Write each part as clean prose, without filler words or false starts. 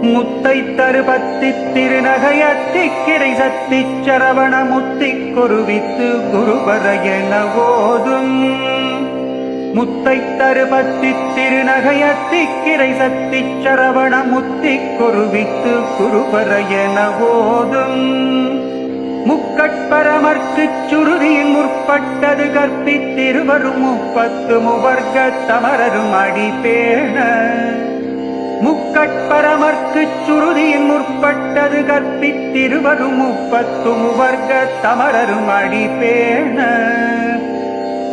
முத்தை தருபத்தி திருநகையத்திக் கிடை சத்தி சரவண முத்திக் குருவித்து குருபர என ஓதும். முத்தை தருபத்தி திருநகையத்திக் கிடை சத்தி சரவண முத்திக் குருவித்து குருபர என ஓதும். முக்கட்பரமர்க்குச் சுருதியின் முற்பட்டது கற்பித்திருவரும் முப்பத்து முவர்க்க தமரரும் அடிபேண. முக்கட்பரமர்க்குச் சுருதியின் முற்பட்டது கற்பித்திருவரும் முப்பத்து முவர்க்க தமரரும் அடிபேண.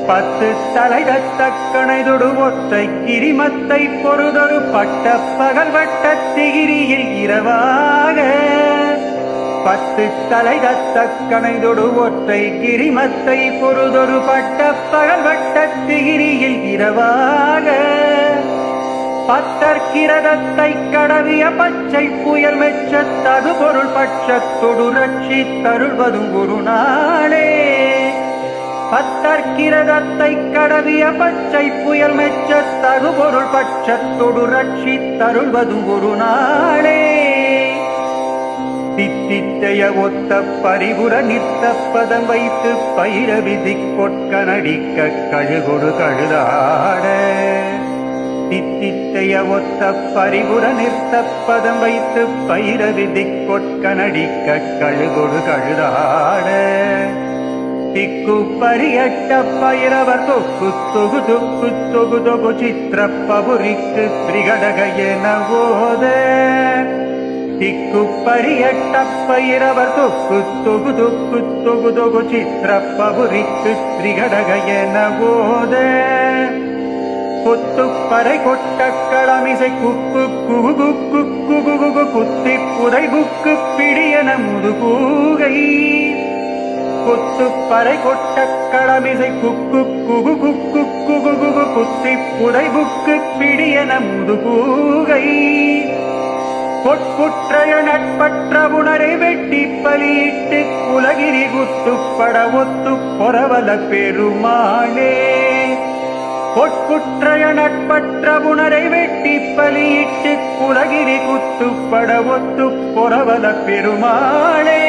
பத்து தலைதத்தக்கணைதொடு ஒற்றை கிரிமத்தை பொறுதொரு பட்ட பகல் வட்டத் திகிரியில் இரவாக. பத்து தலைதத்தக்கணைதொடு ஒற்றை கிரிமத்தை பொறுதொரு பட்ட பகல் வட்டத் திகிரியில் இரவாக. பத்தற்கிரதத்தை கடவிய பச்சை புயல் மெச்சத் தகு பொருள் பட்சத்தொடு ரட்சித்தருள்வதும் ஒரு நாளே. பத்தற்கிரதத்தை கடவிய பச்சை புயல் மெச்சத் தகு பொருள் பட்சத்தொடு ரட்சித்தருள்வதும் ஒரு நாளே. தித்தித்தைய ஒத்த பரிபுர நிற்த்த பதம் வைத்து பைரவிதி கொட்க நடிக்க கழுகொடு கழுதாட. தித்தித்தைய ஒத்த பரிபுர நிற்த்த பதம் வைத்து பைரவிதி கொட்க நடிக்க கழுகொடு கழுதாட. திக்கு பரியட்ட பைரவர் தொக்கு தொகு தொக்கு தொகு தொகு சித்திர பபுரிக்கு திரிகடக என ஓத. திக்கு பரியட்ட பைரவர் தொக்கு தொகு தொக்கு தொகு தொகு சித்திர பபுரிக்கு திரிகடக என ஓத. கொத்து பறை கொட்ட களமிசை குக்கு குகு குக்கு குகு குகு குத்தி புதை புக்கு பிடியன முதுகூகை. கொத்து பறை கொட்ட களமிசை குக்கு குகு குக்கு குகு குகு குத்தி புதை புக்கு பிடியன முதுகூகை. பொற்புற்றைய நட்பற்ற புணரை வெட்டி பலியிட்டு குலகிரி குத்துப்பட ஒத்து பொறவல பெருமாளே. பொற்புற்றைய நட்பற்ற புணரை வெட்டி பலியிட்டு குலகிரி குத்துப்பட ஒத்து பொறவல பெருமாளே.